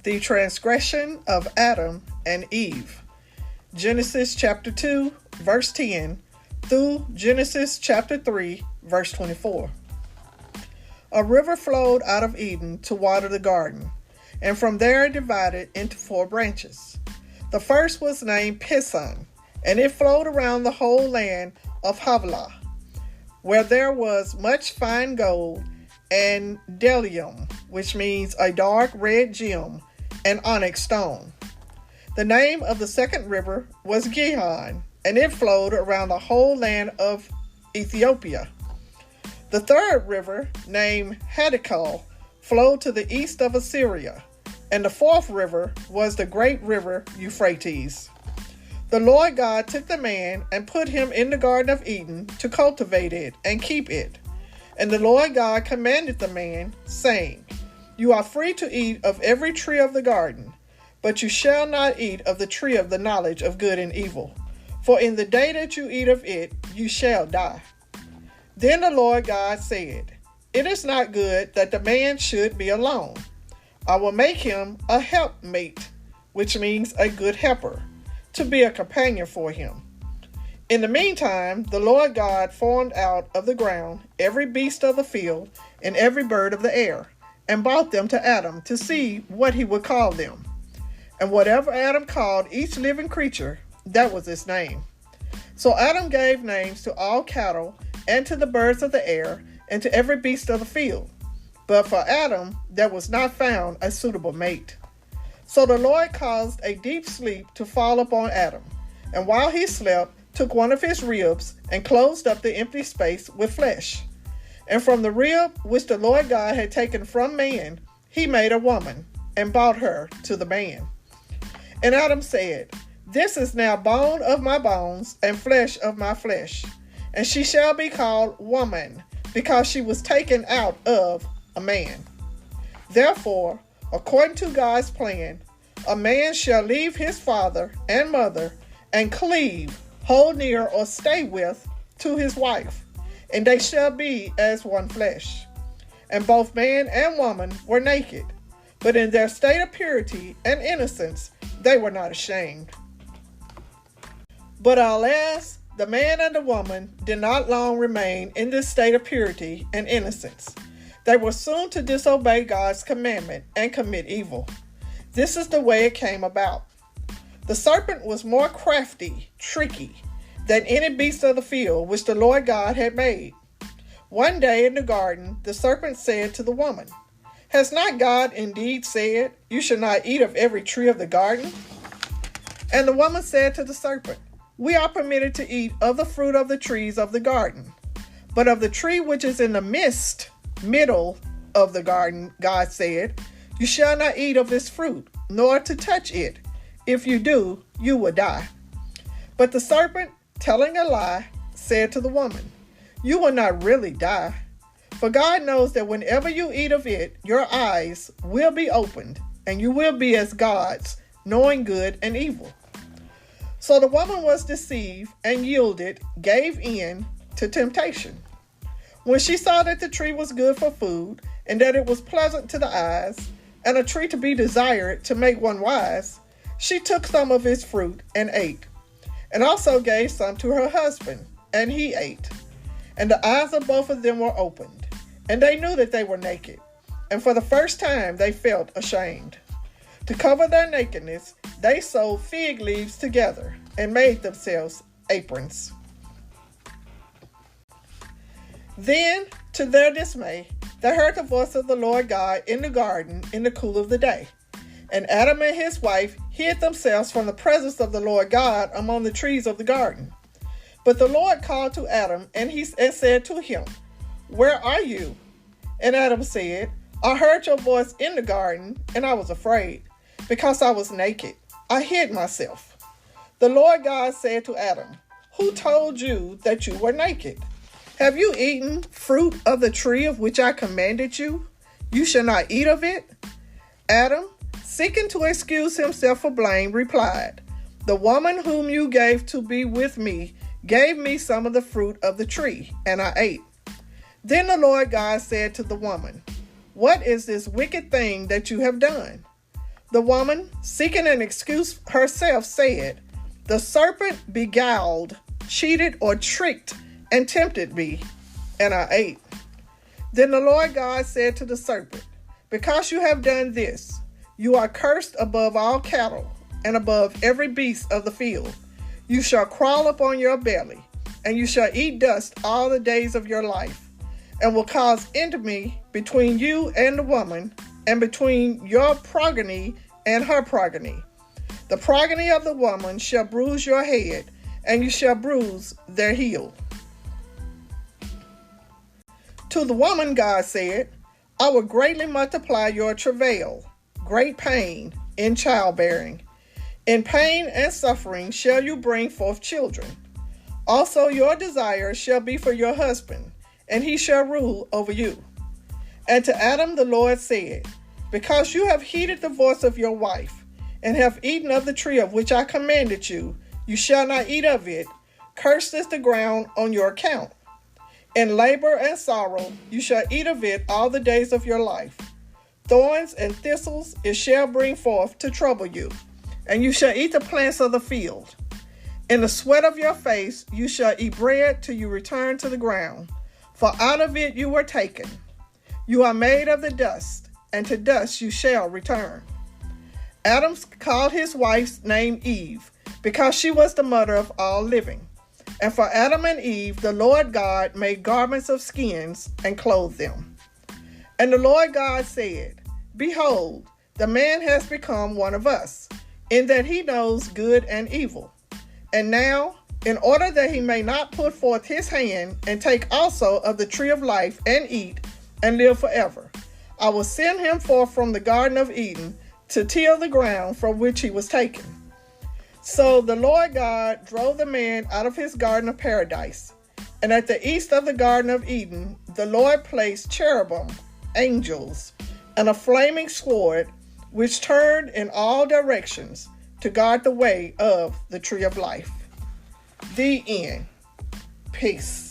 The transgression of Adam and Eve. Genesis chapter 2, verse 10 through Genesis chapter 3, verse 24. A river flowed out of Eden to water the garden, and from there it divided into 4 branches. The first was named Pison, and it flowed around the whole land of Havilah, where there was much fine gold and bdellium, which means a dark red gem, and onyx stone. The name of the second river was Gihon, and it flowed around the whole land of Ethiopia. The third river, named Hiddekel, flowed to the east of Assyria, and the fourth river was the great river Euphrates. The Lord God took the man and put him in the Garden of Eden to cultivate it and keep it. And the Lord God commanded the man, saying, "You are free to eat of every tree of the garden, but you shall not eat of the tree of the knowledge of good and evil, for in the day that you eat of it, you shall die." Then the Lord God said, "It is not good that the man should be alone. I will make him a helpmate," which means a good helper, to be a companion for him. In the meantime, the Lord God formed out of the ground every beast of the field and every bird of the air, and brought them to Adam to see what he would call them. And whatever Adam called each living creature, that was its name. So Adam gave names to all cattle, and to the birds of the air, and to every beast of the field. But for Adam there was not found a suitable mate. So the Lord caused a deep sleep to fall upon Adam, and while he slept, took one of his ribs, and closed up the empty space with flesh. And from the rib which the Lord God had taken from man, he made a woman, and brought her to the man. And Adam said, "This is now bone of my bones, and flesh of my flesh. And she shall be called woman, because she was taken out of a man." Therefore, according to God's plan, a man shall leave his father and mother, and cleave, hold near, or stay with, to his wife, and they shall be as one flesh. And both man and woman were naked, but in their state of purity and innocence they were not ashamed. But alas, the man and the woman did not long remain in this state of purity and innocence. They were soon to disobey God's commandment and commit evil. This is the way it came about. The serpent was more crafty, tricky, than any beast of the field which the Lord God had made. One day in the garden, the serpent said to the woman, "Has not God indeed said, 'You shall not eat of every tree of the garden'?" And the woman said to the serpent, "We are permitted to eat of the fruit of the trees of the garden. But of the tree which is in the middle of the garden, God said, 'You shall not eat of this fruit, nor to touch it. If you do, you will die.' But the serpent, telling a lie, said to the woman, 'You will not really die. For God knows that whenever you eat of it, your eyes will be opened, and you will be as gods, knowing good and evil.' So the woman was deceived and yielded, gave in to temptation. When she saw that the tree was good for food, and that it was pleasant to the eyes, and a tree to be desired to make one wise, she took some of its fruit and ate, and also gave some to her husband, and he ate. And the eyes of both of them were opened, and they knew that they were naked, and for the first time they felt ashamed. To cover their nakedness, they sewed fig leaves together and made themselves aprons. Then, to their dismay, they heard the voice of the Lord God in the garden in the cool of the day. And Adam and his wife hid themselves from the presence of the Lord God among the trees of the garden. But the Lord called to Adam, and said to him, "Where are you?" And Adam said, "I heard your voice in the garden, and I was afraid, because I was naked. I hid myself." The Lord God said to Adam, "Who told you that you were naked? Have you eaten fruit of the tree of which I commanded you? You shall not eat of it?" Adam, seeking to excuse himself for blame, replied, "The woman whom you gave to be with me gave me some of the fruit of the tree, and I ate." Then the Lord God said to the woman, "What is this wicked thing that you have done?" The woman, seeking an excuse herself, said, "The serpent beguiled, cheated, or tricked, and tempted me, and I ate." Then the Lord God said to the serpent, "Because you have done this, you are cursed above all cattle and above every beast of the field. You shall crawl upon your belly, and you shall eat dust all the days of your life, and will cause enmity between you and the woman, and between your progeny and her progeny. The progeny of the woman shall bruise your head, and you shall bruise their heel." To the woman God said, "I will greatly multiply your travail, great pain in childbearing. In pain and suffering shall you bring forth children. Also your desire shall be for your husband, and he shall rule over you." And to Adam the Lord said, "Because you have heeded the voice of your wife, and have eaten of the tree of which I commanded you, you shall not eat of it. Cursed is the ground on your account. In labor and sorrow you shall eat of it all the days of your life. Thorns and thistles it shall bring forth to trouble you, and you shall eat the plants of the field. In the sweat of your face you shall eat bread till you return to the ground, for out of it you were taken. You are made of the dust, and to dust you shall return." Adam called his wife's name Eve, because she was the mother of all living. And for Adam and Eve the Lord God made garments of skins and clothed them. And the Lord God said, "Behold, the man has become one of us, in that he knows good and evil. And now, in order that he may not put forth his hand and take also of the tree of life and eat and live forever, I will send him forth from the Garden of Eden to till the ground from which he was taken." So the Lord God drove the man out of his garden of paradise. And at the east of the Garden of Eden, the Lord placed cherubim, angels, and a flaming sword, which turned in all directions to guard the way of the tree of life. The end. Peace.